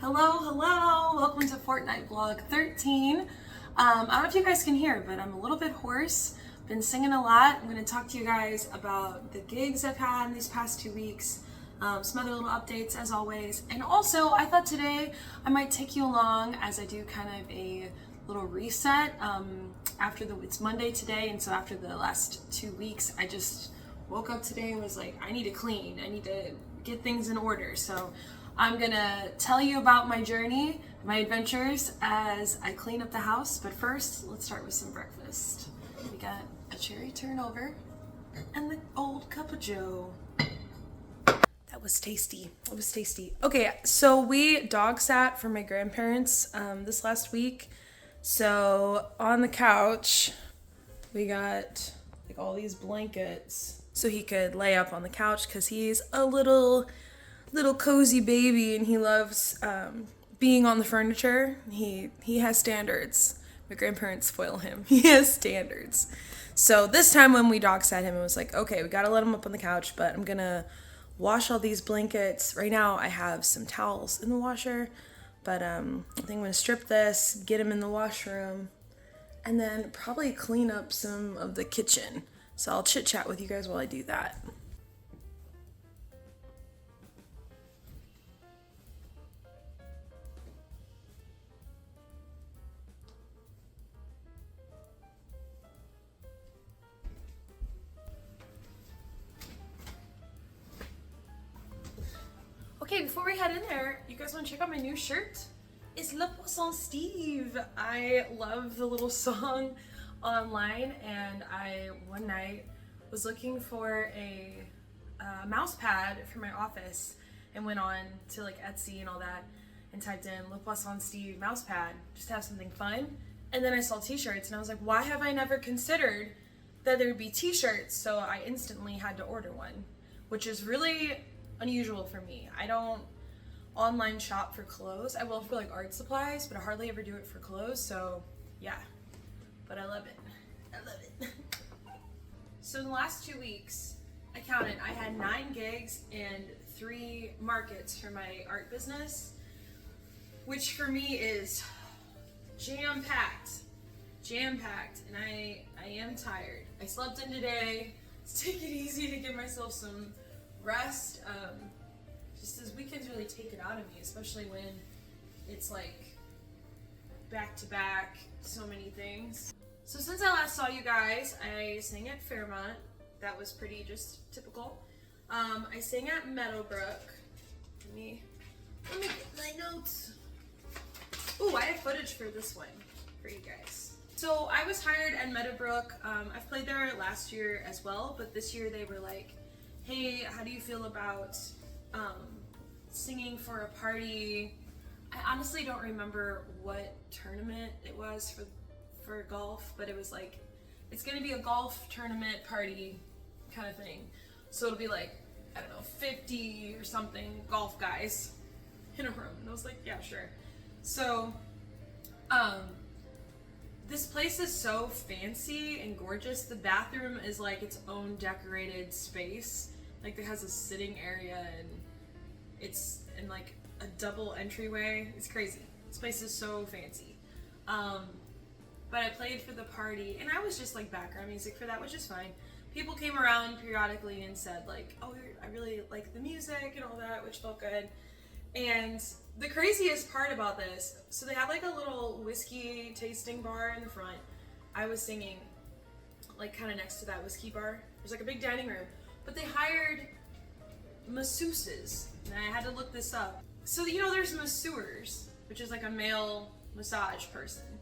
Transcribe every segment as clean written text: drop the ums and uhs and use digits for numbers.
Hello, welcome to Fortnight Vlog 13. I don't know if you guys can hear, but I'm a little bit hoarse. Been singing a lot. I'm going to talk to you guys about the gigs I've had in these past 2 weeks, some other little updates as always, and also I thought today I might take you along as I do kind of a little reset it's Monday today, and so after the last 2 weeks I just woke up today and was like, I need to clean, I need to get things in order. So I'm gonna tell you about my journey, my adventures as I clean up the house, but first let's start with some breakfast. We got a cherry turnover and the old cup of joe. That was tasty. It was tasty. Okay, so we dog sat for my grandparents this last week. So on the couch, we got like all these blankets so he could lay up on the couch because he's a little cozy baby and he loves being on the furniture. He has standards. My grandparents spoil him. He has standards. So this time when we dog sat him, it was like, okay, we gotta let him up on the couch, but I'm gonna wash all these blankets. Right now I have some towels in the washer, but I think I'm gonna strip this, get him in the washroom, and then probably clean up some of the kitchen. So I'll chit-chat with you guys while I do that. Okay, before we head in there, you guys want to check out my new shirt? It's Le Poisson Steve. I love the little song online, and I one night was looking for a mouse pad for my office and went on to like Etsy and all that and typed in Le Poisson Steve mouse pad just to have something fun. And then I saw t-shirts and I was like, why have I never considered that there would be t-shirts? So I instantly had to order one, which is really unusual for me. I don't online shop for clothes. I will for like art supplies, but I hardly ever do it for clothes. So yeah, but I love it. I love it. So in the last 2 weeks, I counted, I had 9 gigs and 3 markets for my art business, which for me is jam-packed, and I am tired. I slept in today. Let's take it easy to give myself some rest. Just as weekends really take it out of me, especially when it's like back to back, so many things. So since I last saw you guys, I sang at Fairmont. That was pretty just typical. I sang at Meadowbrook. Let me get my notes. Ooh, I have footage for this one for you guys. So I was hired at Meadowbrook. I've played there last year as well, but this year they were like, hey, how do you feel about singing for a party? I honestly don't remember what tournament it was for golf, but it was like, it's gonna be a golf tournament party kind of thing. So it'll be like, I don't know, 50 or something golf guys in a room. And I was like, yeah, sure. So this place is so fancy and gorgeous. The bathroom is like its own decorated space. Like it has a sitting area and it's in like a double entryway. It's crazy. This place is so fancy. But I played for the party and I was just like background music for that, which is fine. People came around periodically and said like, oh, I really like the music and all that, which felt good. And the craziest part about this, so they had like a little whiskey tasting bar in the front. I was singing like kind of next to that whiskey bar. There's like a big dining room. But they hired masseuses, and I had to look this up. So, you know, there's masseurs, which is like a male massage person.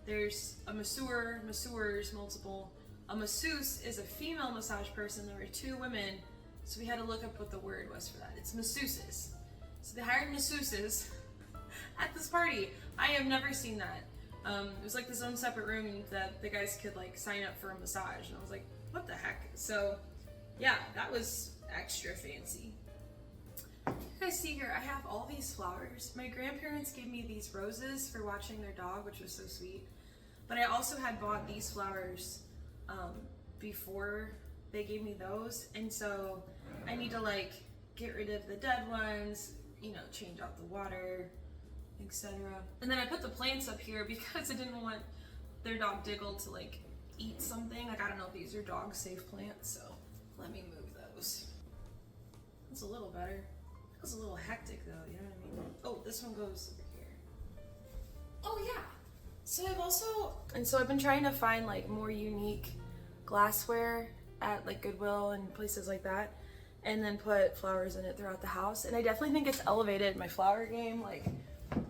There's a masseurs, multiple. A masseuse is a female massage person. There were 2 women, so we had to look up what the word was for that. It's masseuses. So they hired masseuses at this party. I have never seen that. It was like this own separate room that the guys could like sign up for a massage, and I was like, what the heck? So yeah, that was extra fancy. You guys see here, I have all these flowers. My grandparents gave me these roses for watching their dog, which was so sweet. But I also had bought these flowers before they gave me those. And so I need to like get rid of the dead ones, you know, change out the water, etc. And then I put the plants up here because I didn't want their dog Diggle to like eat something. Like I don't know if these are dog safe plants, so let me move those. It's a little better. It was a little hectic though, you know what I mean? Oh, this one goes over here. Oh yeah. So I've been trying to find like more unique glassware at like Goodwill and places like that, and then put flowers in it throughout the house. And I definitely think it's elevated my flower game. Like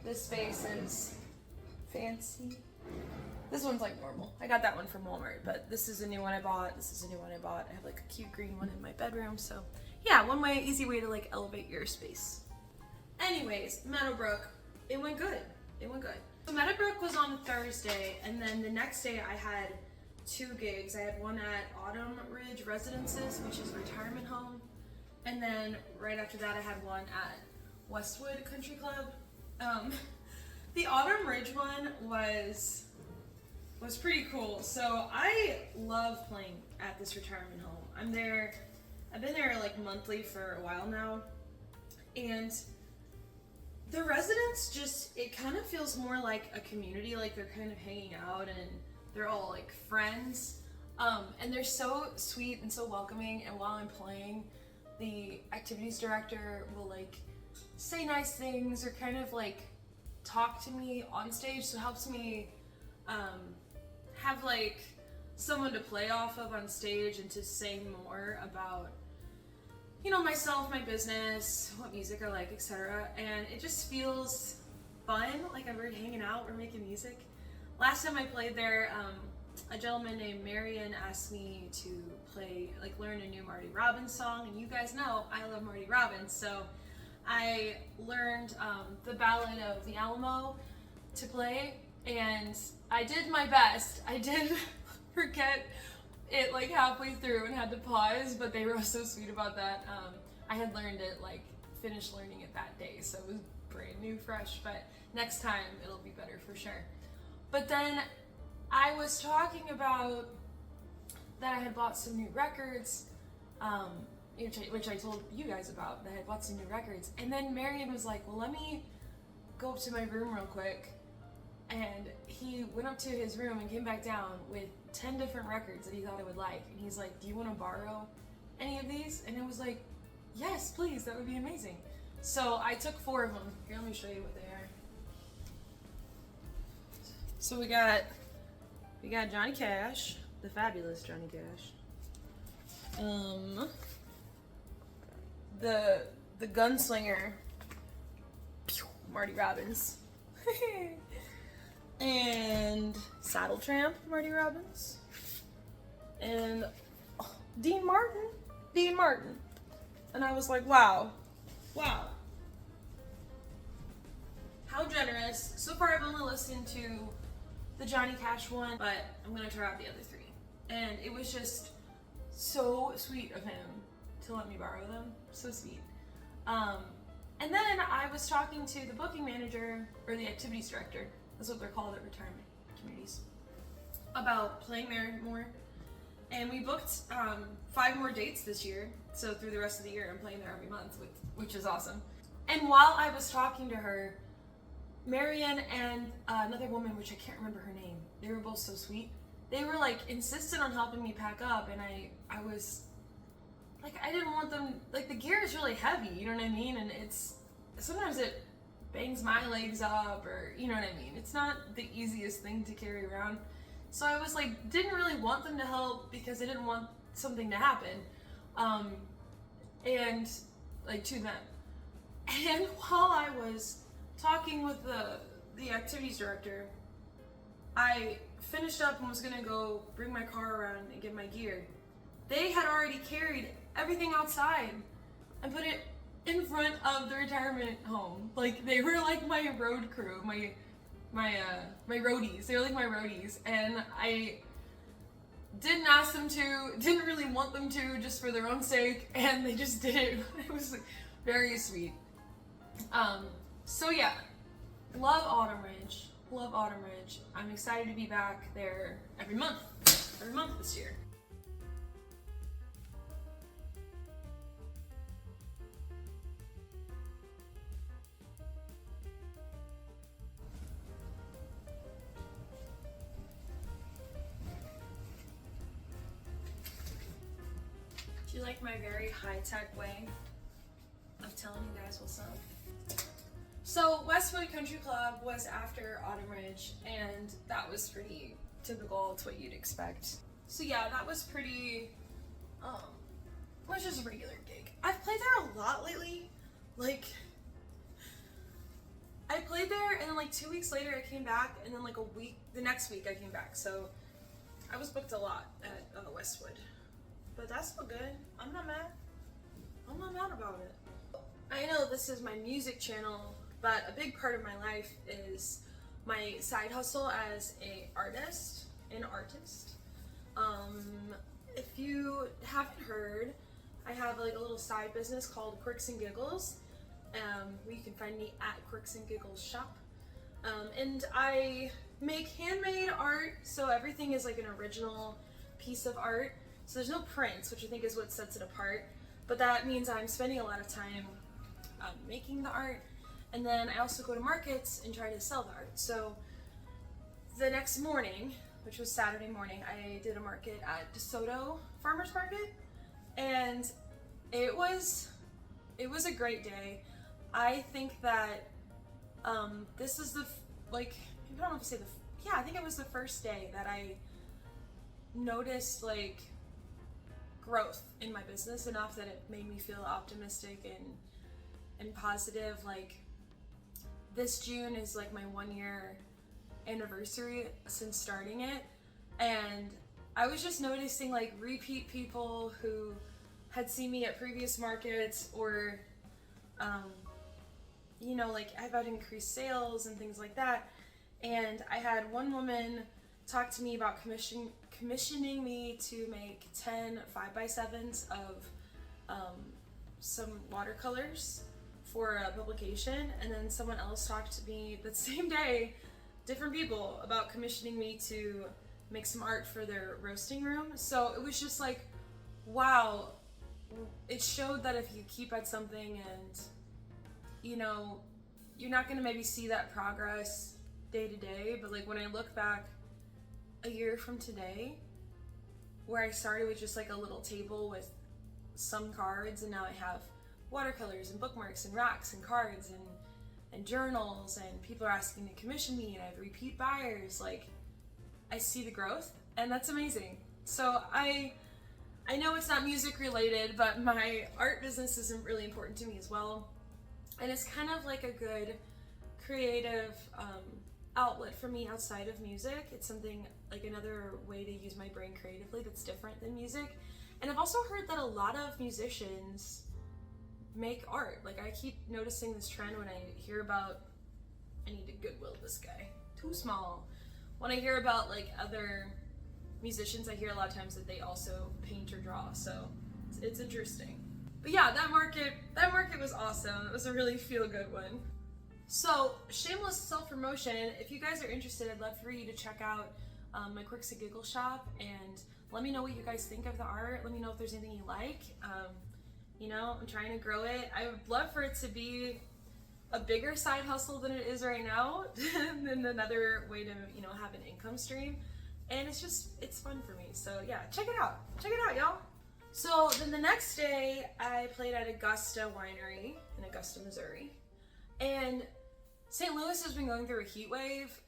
this space is fancy. This one's like normal. I got that one from Walmart, but this is a new one I bought. This is a new one I bought. I have like a cute green one in my bedroom. So yeah, easy way to like elevate your space. Anyways, Meadowbrook, it went good. It went good. So Meadowbrook was on Thursday, and then the next day I had 2 gigs. I had one at Autumn Ridge Residences, which is a retirement home, and then right after that I had one at Westwood Country Club. The Autumn Ridge one was pretty cool. So I love playing at this retirement home. I've been there like monthly for a while now, and the residents it kind of feels more like a community, like they're kind of hanging out and they're all like friends. And they're so sweet and so welcoming, and while I'm playing, the activities director will like say nice things or kind of like talk to me on stage, so it helps me have like someone to play off of on stage and to say more about, you know, myself, my business, what music I like, etc. And it just feels fun, like we're hanging out, we're making music. Last time I played there, a gentleman named Marion asked me to learn a new Marty Robbins song, and you guys know I love Marty Robbins, so I learned the Ballad of the Alamo to play, and I did my best. I did forget it like halfway through and had to pause, but they were so sweet about that. I had learned it, finished learning it that day, so it was brand new, fresh, but next time it'll be better for sure. But then I was talking about that I had bought some new records, which I told you guys about, that I had bought some new records. And then Marion was like, well, let me go up to my room real quick. And he went up to his room and came back down with 10 different records that he thought I would like. And he's like, do you want to borrow any of these? And I was like, yes, please, that would be amazing. So I took 4 of them. Here, let me show you what they are. So we got Johnny Cash, the fabulous Johnny Cash. The Gunslinger, Marty Robbins. And Saddle Tramp, Marty Robbins. And Dean Martin. And I was like, wow. How generous. So far I've only listened to the Johnny Cash one, but I'm gonna try out the other 3. And it was just so sweet of him to let me borrow them. So sweet. And then I was talking to the booking manager, or the activities director, that's what they're called at retirement communities, about playing there more. And we booked 5 more dates this year, so through the rest of the year I'm playing there every month, which is awesome. And while I was talking to her, Marion and another woman, which I can't remember her name, they were both so sweet. They were insistent on helping me pack up, and I was I didn't want them, the gear is really heavy, you know what I mean? And sometimes it bangs my legs up, or you know what I mean? It's not the easiest thing to carry around. So I was didn't really want them to help because I didn't want something to happen. And to them. And while I was talking with the activities director, I finished up and was gonna go bring my car around and get my gear. They had already carried everything outside and put it in front of the retirement home. They were my road crew, my roadies. They were my roadies, and I didn't ask them to, didn't really want them to, just for their own sake, and they just did it. It was very sweet. So yeah, love Autumn Ridge. I'm excited to be back there every month this year. my very high-tech way of telling you guys what's up. So Westwood Country Club was after Autumn Ridge, and that was pretty typical. It's what you'd expect. So yeah, that was pretty, was just a regular gig. I've played there a lot lately. Like, I played there and then like 2 weeks later I came back, and then like the next week I came back. So I was booked a lot at Westwood, but that's still good. I'm not mad. I'm not mad about it. I know this is my music channel, but a big part of my life is my side hustle as an artist. If you haven't heard, I have like a little side business called Quirks and Giggles, where you can find me at Quirks and Giggles shop. And I make handmade art, so everything is like an original piece of art. So there's no prints, which I think is what sets it apart, but that means I'm spending a lot of time making the art, and then I also go to markets and try to sell the art. So the next morning, which was Saturday morning, I did a market at DeSoto Farmers Market, and it was a great day. I think that this is I don't know if to say I think it was the first day that I noticed like growth in my business enough that it made me feel optimistic and positive. Like, this June is like my 1 year anniversary since starting it, and I was just noticing like repeat people who had seen me at previous markets, or you know, like I've had increased sales and things like that. And I had one woman talk to me about commissioning me to make 10 5x7s of some watercolors for a publication, and then someone else talked to me that same day, different people, about commissioning me to make some art for their roasting room. So it was just like, wow, it showed that if you keep at something and, you know, you're not gonna maybe see that progress day to day, but like when I look back a year from today, where I started with just like a little table with some cards, and now I have watercolors and bookmarks and racks and cards and journals, and people are asking to commission me, and I have repeat buyers. Like, I see the growth, and that's amazing. So I know it's not music related, but my art business is really important to me as well, and it's kind of like a good creative outlet for me outside of music. It's something like another way to use my brain creatively that's different than music. And I've also heard that a lot of musicians make art. Like, I keep noticing this trend when I hear about, I need to Goodwill this guy, too small. When I hear about like other musicians, I hear a lot of times that they also paint or draw, so it's interesting. But yeah, that market was awesome. It was a really feel-good one. So, shameless self-promotion, if you guys are interested, I'd love for you to check out my Quirks and Giggles shop, and let me know what you guys think of the art. Let me know if there's anything you like. You know, I'm trying to grow it. I would love for it to be a bigger side hustle than it is right now, and another way to, you know, have an income stream. And it's fun for me. So yeah, check it out. Check it out, y'all. So then the next day, I played at Augusta Winery in Augusta, Missouri. And St. Louis has been going through a heat wave.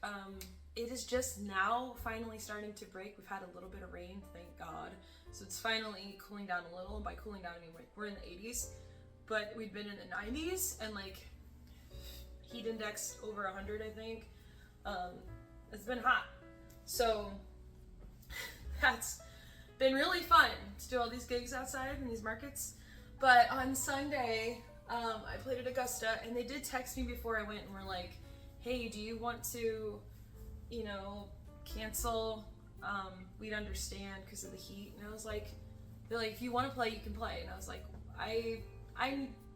It is just now finally starting to break. We've had a little bit of rain, thank God. So it's finally cooling down a little. And by cooling down, I mean we're in the 80s, but we've been in the 90s, and like heat index over 100, I think. It's been hot. So that's been really fun to do all these gigs outside in these markets. But on Sunday, I played at Augusta, and they did text me before I went and were like, hey, do you want to, you know, cancel? We'd understand because of the heat. And I was like, they're like, if you want to play, you can play. And I was like, I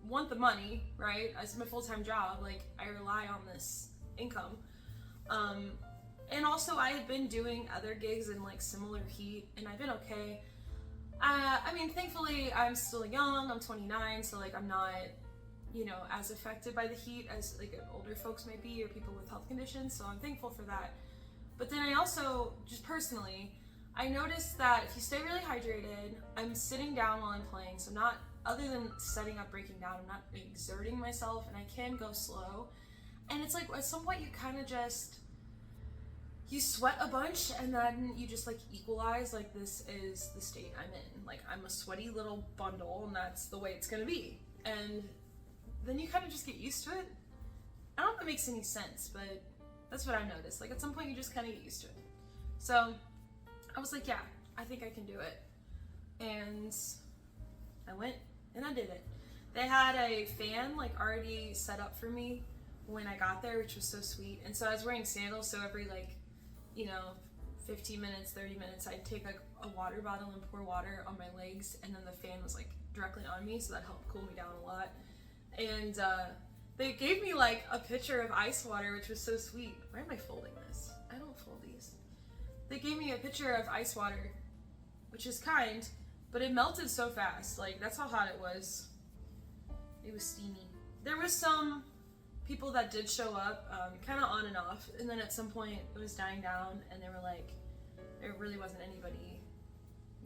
want the money, right? It's my full-time job. Like, I rely on this income. And also I had been doing other gigs in like similar heat, and I've been okay. I mean, thankfully I'm still young, I'm 29, so like I'm not, you know, as affected by the heat as like older folks might be, or people with health conditions, so I'm thankful for that. But then I also, just personally, I noticed that if you stay really hydrated, I'm sitting down while I'm playing, so not, other than setting up, breaking down, I'm not exerting myself, and I can go slow. And it's like, at some point you kind of just, you sweat a bunch, and then you just like equalize, like this is the state I'm in. Like, I'm a sweaty little bundle, and that's the way it's gonna be. And then you kind of just get used to it. I don't know if that makes any sense, but that's what I noticed. Like, at some point you just kind of get used to it. So I was like, yeah, I think I can do it. And I went and I did it. They had a fan like already set up for me when I got there, which was so sweet. And so I was wearing sandals, so every 15 minutes, 30 minutes, I'd take like a water bottle and pour water on my legs, and then the fan was like directly on me, so that helped cool me down a lot. And they gave me like a pitcher of ice water, which was so sweet. Why am I folding this? I don't fold these. They gave me a pitcher of ice water, which is kind, but it melted so fast. Like, that's how hot it was. It was steamy. There was some people that did show up, kind of on and off, and then at some point it was dying down, and they were like, there really wasn't anybody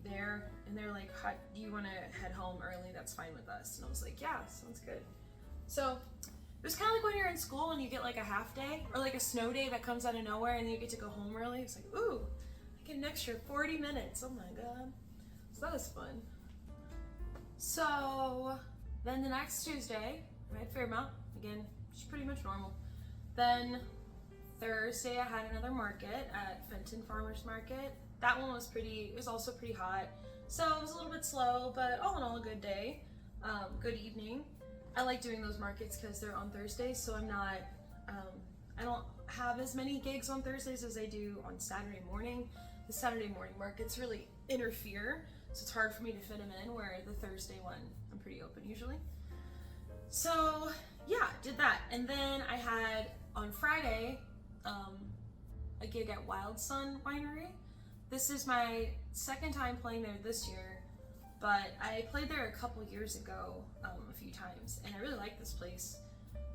there, and they were like, do you want to head home early? That's fine with us. And I was like, yeah, sounds good. So it was kind of like when you're in school and you get like a half day, or like a snow day that comes out of nowhere, and then you get to go home early. It's like, ooh, I get an extra 40 minutes. Oh my god. So that was fun. So then the next Tuesday, I had Fairmount again. It's pretty much normal. Then Thursday I had another market at Fenton Farmers Market. That one was it was also pretty hot. So it was a little bit slow, but all in all a good day. Good evening. I like doing those markets because they're on Thursdays, so I don't have as many gigs on Thursdays as I do on Saturday morning. The Saturday morning markets really interfere, so it's hard for me to fit them in, where the Thursday one, I'm pretty open usually. So yeah, did that. And then I had, on Friday, a gig at Wild Sun Winery. This is my second time playing there this year, but I played there a couple years ago, a few times, and I really like this place.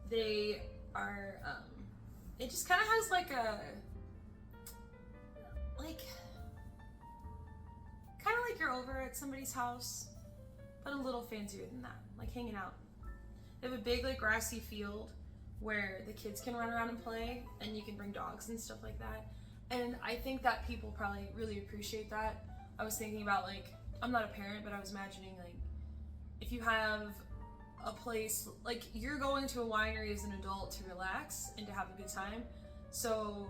They are, it just kind of has like kind of like you're over at somebody's house, but a little fancier than that, like hanging out. They have a big like grassy field where the kids can run around and play, and you can bring dogs and stuff like that. And I think that people probably really appreciate that. I was thinking about, like, I'm not a parent, but I was imagining, like, if you have a place, like, you're going to a winery as an adult to relax and to have a good time. So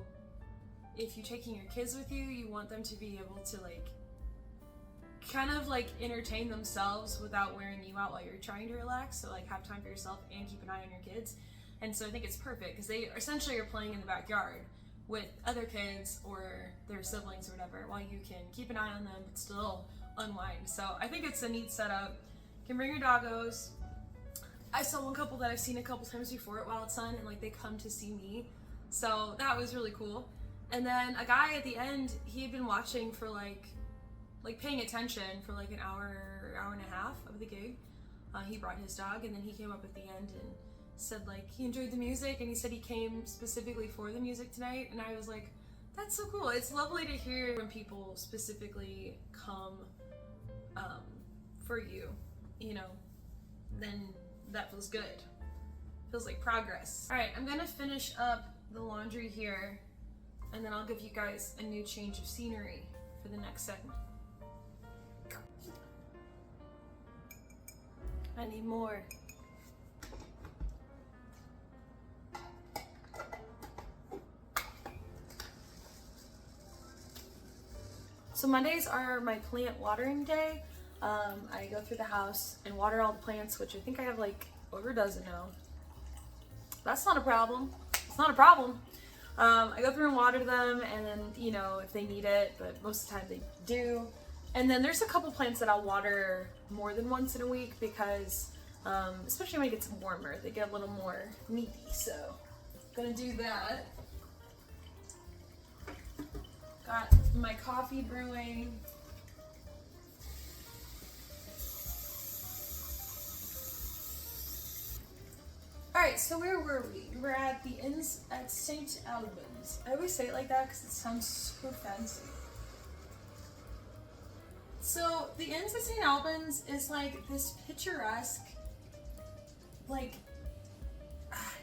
if you're taking your kids with you, you want them to be able to, like, kind of like entertain themselves without wearing you out while you're trying to relax. So like have time for yourself and keep an eye on your kids. And so I think it's perfect because they essentially are playing in the backyard with other kids or their siblings or whatever, while you can keep an eye on them but still unwind. So I think it's a neat setup. You can bring your doggos. I saw one couple that I've seen a couple times before at Wild Sun, and like they come to see me. So that was really cool. And then a guy at the end, he had been watching for like paying attention for like an hour and a half of the gig. He brought his dog, and then he came up at the end and said like he enjoyed the music, and he said he came specifically for the music tonight. And I was like, that's so cool. It's lovely to hear when people specifically come for you, you know, then that feels good. Feels like progress. All right, I'm gonna finish up the laundry here, and then I'll give you guys a new change of scenery for the next segment. I need more. So Mondays are my plant watering day. I go through the house and water all the plants, which I think I have like over a dozen now. That's not a problem. It's not a problem. I go through and water them, and then, you know, if they need it, but most of the time they do. And then there's a couple plants that I'll water more than once in a week because, especially when it gets warmer, they get a little more needy. So I'm gonna do that. Got my coffee brewing. All right, so where were we? We were at the Inns at St. Albans. I always say it like that because it sounds so fancy. So the Inns of St. Albans is like this picturesque, like,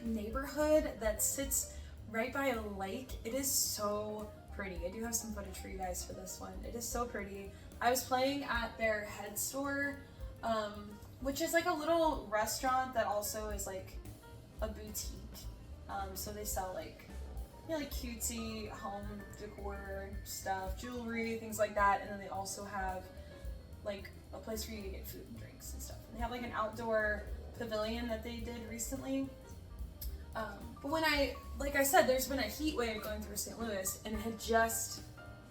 neighborhood that sits right by a lake. It is so pretty. I do have some footage for you guys for this one. It is so pretty. I was playing at their head store, which is like a little restaurant that also is like a boutique. So they sell like, you know, like cutesy home decor stuff, jewelry, things like that. And then they also have like a place for you to get food and drinks and stuff. And they have like an outdoor pavilion that they did recently. But when like I said, there's been a heat wave going through St. Louis and it had just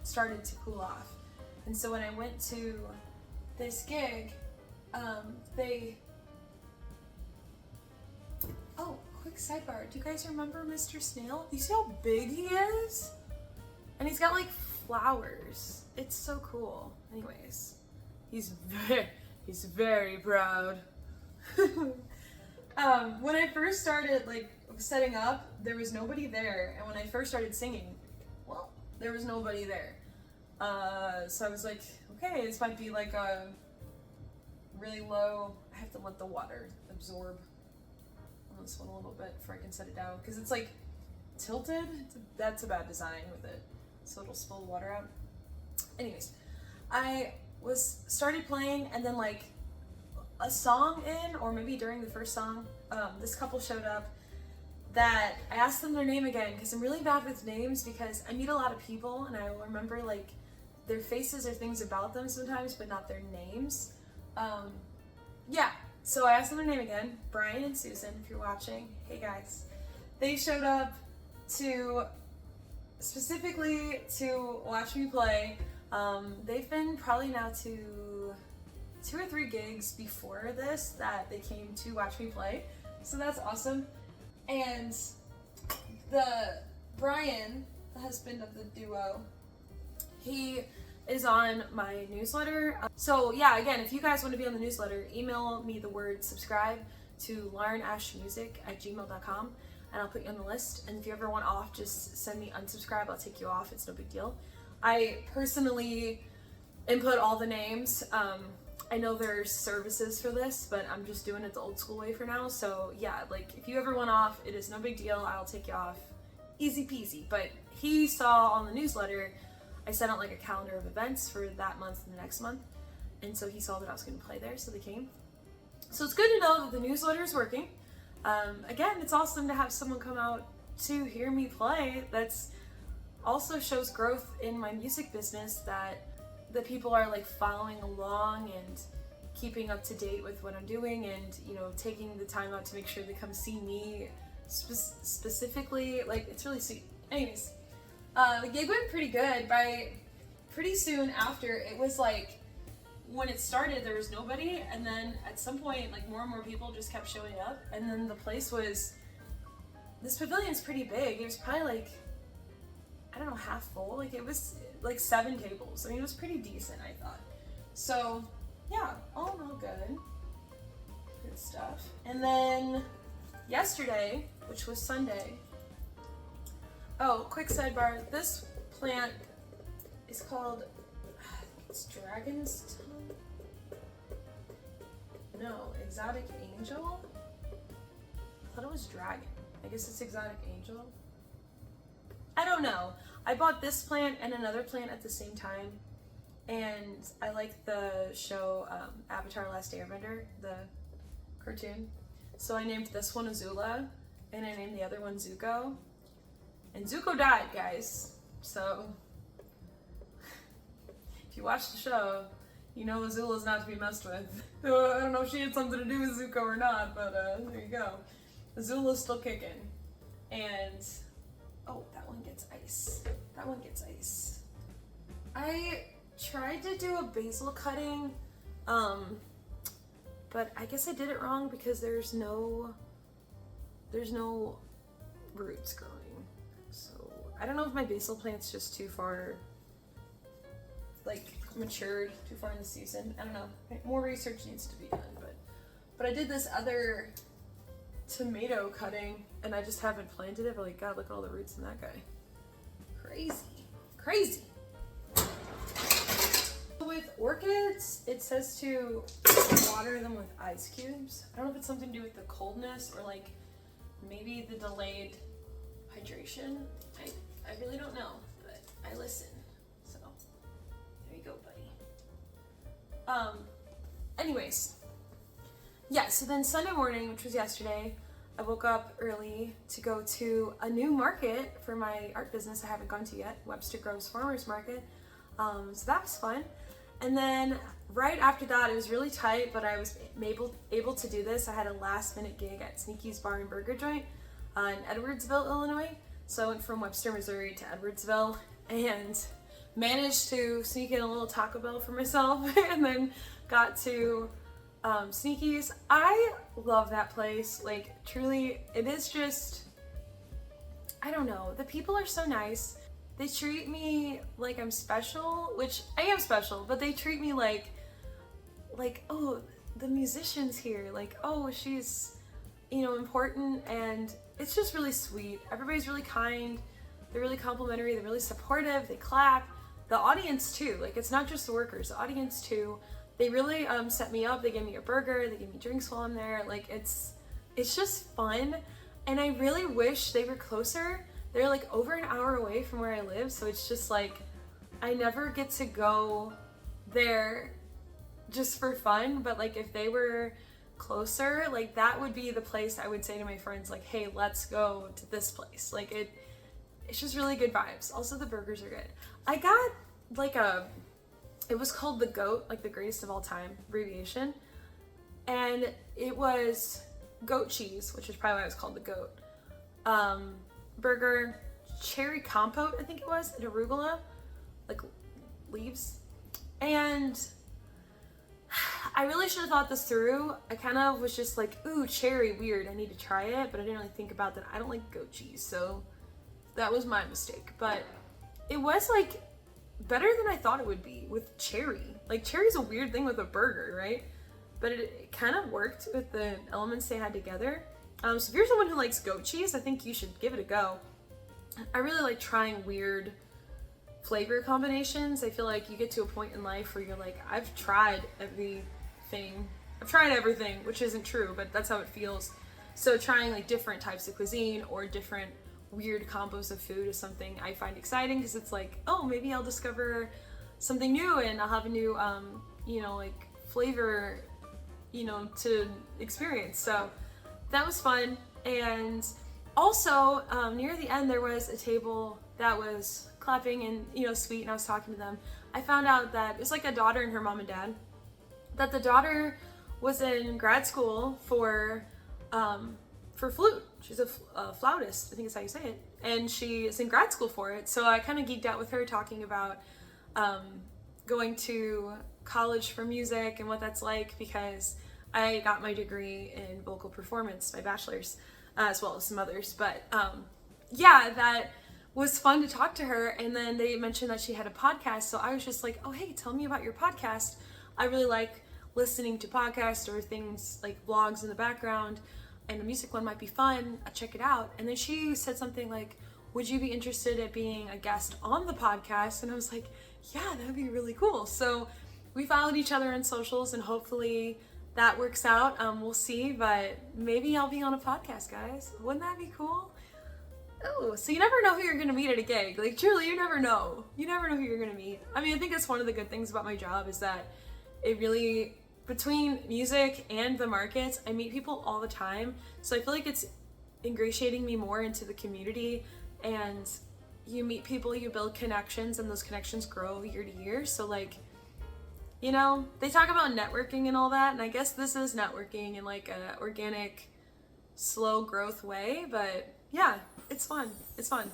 started to cool off. And so when I went to this gig, oh, quick sidebar. Do you guys remember Mr. Snail? You see how big he is? And he's got like flowers. It's so cool. Anyways, he's very proud. When I first started like setting up, there was nobody there. And when I first started singing, well, there was nobody there. So I was like, okay, this might be like a really low. I have to let the water absorb on this one a little bit before I can set it down, because it's like tilted. That's a bad design with it, so it'll spill the water out. Anyways, I started playing, and then like a song in, or maybe during the first song, this couple showed up that I asked them their name again, because I'm really bad with names, because I meet a lot of people and I will remember like their faces or things about them sometimes, but not their names. Yeah, so I asked them their name again, Brian and Susan, if you're watching. Hey guys. They showed up specifically to watch me play. They've been probably now to 2 or 3 gigs before this that they came to watch me play. So that's awesome. And Brian, the husband of the duo, he is on my newsletter. So yeah, again, if you guys want to be on the newsletter, email me the word subscribe to laurenashmusic@gmail.com and I'll put you on the list. And if you ever want off, just send me unsubscribe. I'll take you off. It's no big deal. I personally input all the names. I know there's services for this, but I'm just doing it the old school way for now. So yeah, like if you ever want off, it is no big deal. I'll take you off. Easy peasy. But he saw on the newsletter, I sent out like a calendar of events for that month and the next month. And so he saw that I was going to play there, so they came. So it's good to know that the newsletter is working. Again, it's awesome to have someone come out to hear me play. That's also shows growth in my music business, that people are like following along and keeping up to date with what I'm doing, and you know, taking the time out to make sure they come see me specifically. Like, it's really sweet. Anyways, the gig went pretty good. By pretty soon after, it was like when it started there was nobody, and then at some point like more and more people just kept showing up, and then the place was, this pavilion's pretty big. It was probably like, I don't know, half full. Like it was like 7 tables. I mean, it was pretty decent, I thought. So yeah, all in all good stuff. And then yesterday, which was Sunday, oh, quick sidebar, this plant is called, it's Dragon's Tongue? No, Exotic Angel? I thought it was Dragon. I guess it's Exotic Angel. I don't know. I bought this plant and another plant at the same time, and I like the show Avatar: Last Airbender, the cartoon. So I named this one Azula, and I named the other one Zuko. And Zuko died, guys. So if you watch the show, you know Azula's not to be messed with. I don't know if she had something to do with Zuko or not, but there you go. Azula's still kicking. And oh, that one gets ice. That one gets ice. I tried to do a basil cutting, but I guess I did it wrong because there's no roots growing. So I don't know if my basil plant's just too far, like, matured, too far in the season. I don't know. More research needs to be done, but I did this other tomato cutting and I just haven't planted it, but like, God, look at all the roots in that guy. Crazy. Crazy. with orchids, it says to water them with ice cubes. I don't know if it's something to do with the coldness or like maybe the delayed hydration. I really don't know, but I listen. So there you go, buddy. Anyways, yeah, so then Sunday morning, which was yesterday, I woke up early to go to a new market for my art business I haven't gone to yet, Webster Groves Farmers Market. So that was fun. And then right after that, it was really tight, but I was able to do this. I had a last minute gig at Sneaky's Bar and Burger Joint in Edwardsville, Illinois. So I went from Webster, Missouri to Edwardsville and managed to sneak in a little Taco Bell for myself and then got to Sneaky's. I love that place. Like, truly, it is just, I don't know, the people are so nice. They treat me like I'm special, which I am special, but they treat me like, oh, the musician's here. Like, oh, she's, important, and it's just really sweet. Everybody's really kind. They're really complimentary. They're really supportive. They clap. The audience too. Like, it's not just the workers. The audience too. They really set me up. They gave me a burger. They gave me drinks while I'm there. Like, it's just fun, and I really wish they were closer. They're like over an hour away from where I live, so it's just like I never get to go there just for fun. But like, if they were closer, like, that would be the place I would say to my friends, like, hey, let's go to this place. Like, it's just really good vibes. Also, the burgers are good. I got like it was called the GOAT, like the greatest of all time abbreviation, and it was goat cheese, which is probably why it was called the GOAT. Burger, cherry compote, I think it was, and arugula, like leaves. And I really should have thought this through. I kind of was just like, ooh, cherry, weird, I need to try it, but I didn't really think about that. I don't like goat cheese, so that was my mistake. But it was like better than I thought it would be with cherry. Like, cherry's a weird thing with a burger, right? But it kind of worked with the elements they had together. So if you're someone who likes goat cheese, I think you should give it a go. I really like trying weird flavor combinations. I feel like you get to a point in life where you're like, I've tried everything. I've tried everything, which isn't true, but that's how it feels. So trying like different types of cuisine or different weird combos of food is something I find exciting, because it's like, oh, maybe I'll discover something new and I'll have a new, like flavor, to experience. So that was fun. And also, near the end, there was a table that was clapping and, sweet, and I was talking to them. I found out that it was like a daughter and her mom and dad, that the daughter was in grad school for flute. She's a flautist, I think is how you say it. And she is in grad school for it. So I kind of geeked out with her talking about going to college for music and what that's like, because I got my degree in vocal performance, my bachelor's, as well as some others. But yeah, that was fun to talk to her. And then they mentioned that she had a podcast. So I was just like, oh, hey, tell me about your podcast. I really like listening to podcasts or things like vlogs in the background, and the music one might be fun. I'll check it out. And then she said something like, would you be interested in being a guest on the podcast? And I was like, yeah, that would be really cool. So we followed each other on socials, and hopefully that works out. We'll see, but maybe I'll be on a podcast, guys. Wouldn't that be cool? Oh, so you never know who you're gonna meet at a gig. Like, truly, you never know. You never know who you're gonna meet. I mean, I think that's one of the good things about my job, is that it really, between music and the markets, I meet people all the time. So I feel like it's ingratiating me more into the community, and you meet people, you build connections, and those connections grow year to year. So like, they talk about networking and all that, and I guess this is networking in like a organic, slow growth way, but yeah, it's fun. It's fun.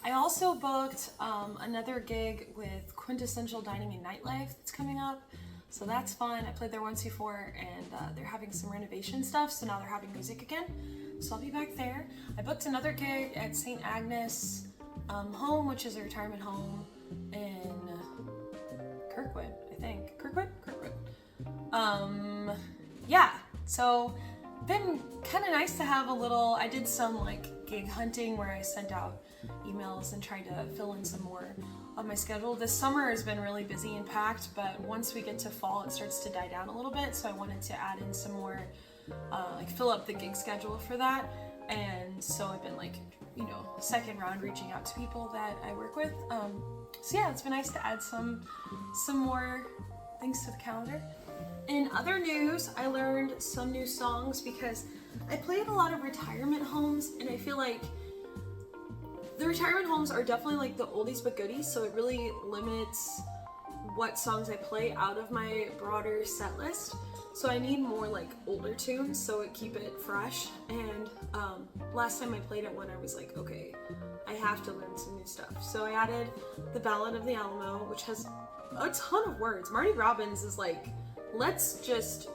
I also booked another gig with Quintessential Dining and Nightlife that's coming up. So that's fun. I played there once before, and they're having some renovation stuff, so now they're having music again. So I'll be back there. I booked another gig at St. Agnes Home, which is a retirement home in Kirkwood, I think. Kirkwood? Yeah, so been kind of nice to have a little, I did some like gig hunting where I sent out emails and tried to fill in some more of my schedule. This summer has been really busy and packed, but once we get to fall, it starts to die down a little bit. So I wanted to add in some more, like fill up the gig schedule for that. And so I've been like, you know, second round reaching out to people that I work with. So yeah, it's been nice to add some more things to the calendar. In other news, I learned some new songs because I play at a lot of retirement homes, and I feel like the retirement homes are definitely like the oldies but goodies, so it really limits what songs I play out of my broader set list. So I need more like older tunes so it keep it fresh. And last time I played at one, I was like, okay, I have to learn some new stuff. So I added the Ballad of the Alamo, which has a ton of words. Marty Robbins is like, let's just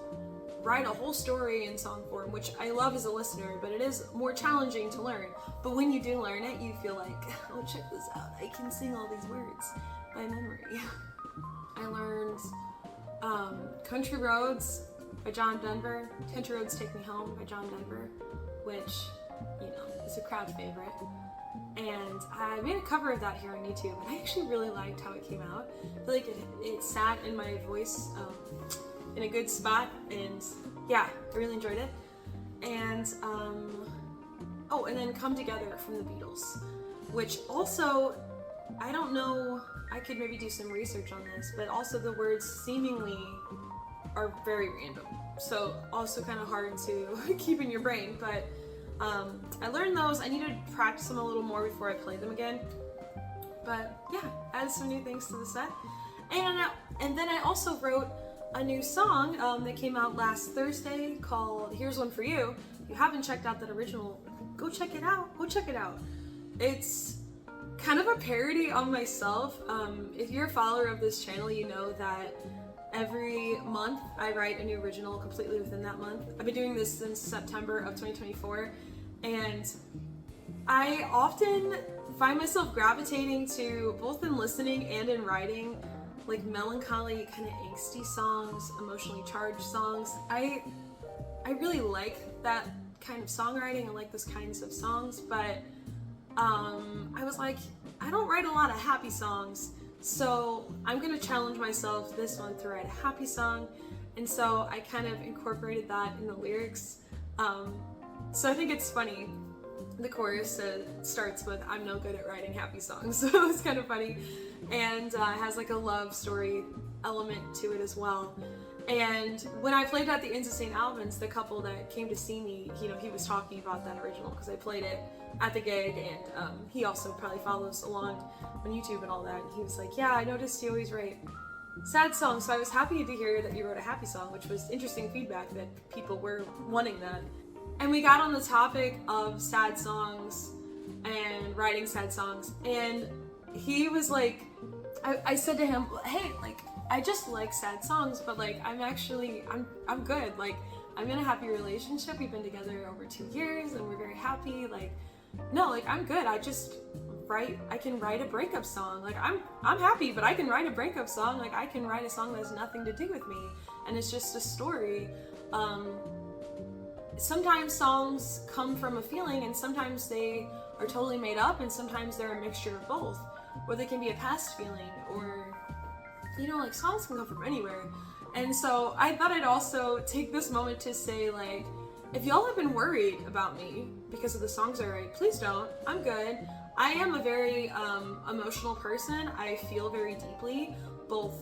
write a whole story in song form, which I love as a listener, but it is more challenging to learn. But when you do learn it, you feel like, oh, check this out, I can sing all these words by memory. I learned Country Roads by John Denver, Country Roads Take Me Home by John Denver, which, you know, is a crowd favorite. And I made a cover of that here on YouTube, and I actually really liked how it came out. I feel like it sat in my voice in a good spot, and yeah, I really enjoyed it. And oh, and then Come Together from the Beatles, which also, I don't know, I could maybe do some research on this, but also the words seemingly are very random, so also kind of hard to keep in your brain, but I learned those. I need to practice them a little more before I play them again, but yeah, add some new things to the set. And then I also wrote a new song that came out last Thursday called Here's One For You. If you haven't checked out that original, go check it out. It's kind of a parody on myself. If you're a follower of this channel, you know that every month I write a new original completely within that month. I've been doing this since September of 2024, and I often find myself gravitating to, both in listening and in writing, like melancholy, kind of angsty songs, emotionally charged songs. I really like that kind of songwriting. I like those kinds of songs, but I was like, I don't write a lot of happy songs, so I'm gonna challenge myself this month to write a happy song. And so I kind of incorporated that in the lyrics. So I think it's funny. The chorus starts with, I'm no good at writing happy songs, so it's kind of funny. And has like a love story element to it as well. And when I played at the Inns of St. Albans, the couple that came to see me, you know, he was talking about that original because I played it at the gig, and he also probably follows along on YouTube and all that. And he was like, yeah, I noticed you always write sad songs, so I was happy to hear that you wrote a happy song, which was interesting feedback that people were wanting that. And we got on the topic of sad songs and writing sad songs, and he was like, I said to him, hey, like, I just like sad songs, but like, I'm good. Like, I'm in a happy relationship. We've been together over 2 years and we're very happy. Like, no, like, I'm good. I can write a breakup song. Like, I'm happy, but I can write a breakup song. Like, I can write a song that has nothing to do with me, and it's just a story. Sometimes songs come from a feeling, and sometimes they are totally made up, and sometimes they're a mixture of both. Or they can be a past feeling, or, you know, like, songs can come from anywhere. And so I thought I'd also take this moment to say, like, if y'all have been worried about me because of the songs I write, please don't. I'm good. I am a very emotional person. I feel very deeply, both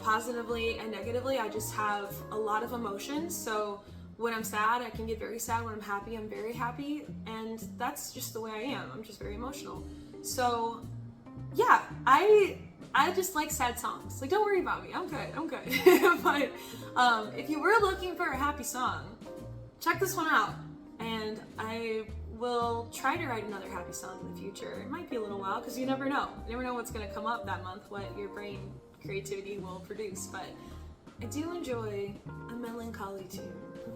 positively and negatively. I just have a lot of emotions. So when I'm sad, I can get very sad. When I'm happy, I'm very happy. And that's just the way I am. I'm just very emotional. So yeah, I just like sad songs. Like, don't worry about me. I'm good. But if you were looking for a happy song, check this one out. And I will try to write another happy song in the future. It might be a little while, because you never know. You never know what's going to come up that month, what your brain creativity will produce. But I do enjoy a melancholy tune.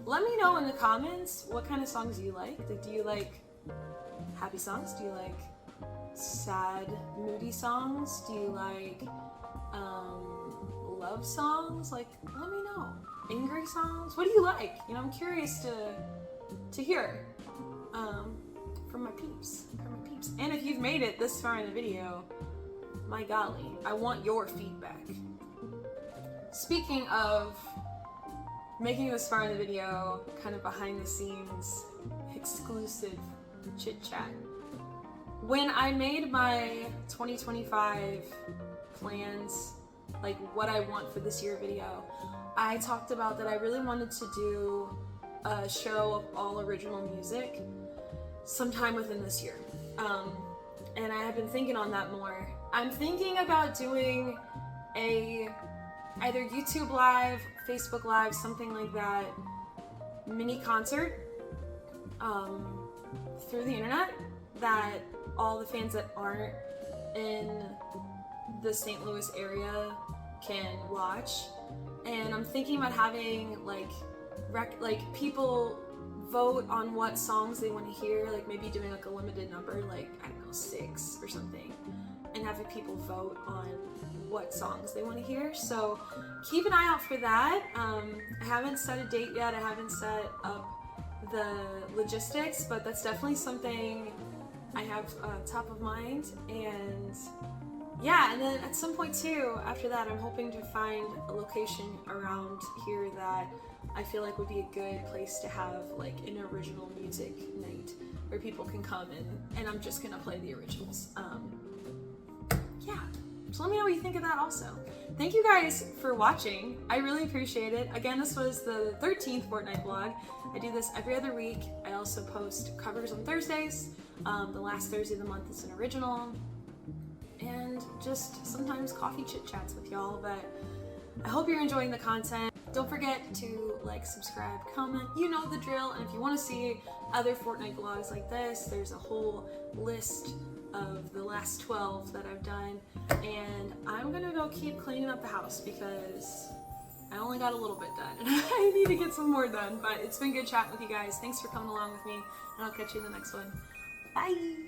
Let me know in the comments what kind of songs you like. Like, do you like happy songs? Do you like sad, moody songs? Do you like love songs? Like, let me know. Angry songs? What do you like? You know, I'm curious to hear from from my peeps, And if you've made it this far in the video, my golly, I want your feedback. Speaking of making this far in the video, kind of behind the scenes, exclusive chit chat. When I made my 2025 plans, like what I want for this year video, I talked about that I really wanted to do a show of all original music sometime within this year. And I have been thinking on that more. I'm thinking about doing a either YouTube Live, Facebook Live, something like that, mini concert through the internet that all the fans that aren't in the St. Louis area can watch. And I'm thinking about having like people vote on what songs they want to hear, like maybe doing like a limited number, like I don't know, 6 or something, and having people vote on what songs they want to hear. So keep an eye out for that. I haven't set a date yet. I haven't set up the logistics, but that's definitely something I have top of mind. And yeah, and then at some point too, after that, I'm hoping to find a location around here that I feel like would be a good place to have like an original music night where people can come and I'm just gonna play the originals. Yeah, so let me know what you think of that also. Thank you guys for watching. I really appreciate it. Again, this was the 13th Fortnite vlog. I do this every other week. I also post covers on Thursdays. The last Thursday of the month is an original. And just sometimes coffee chit chats with y'all, but I hope you're enjoying the content. Don't forget to like, subscribe, comment, you know the drill. And if you want to see other Fortnite vlogs like this, there's a whole list of the last 12 that I've done. And I'm gonna go keep cleaning up the house because I only got a little bit done and I need to get some more done. But it's been good chatting with you guys. Thanks for coming along with me, and I'll catch you in the next one. Bye!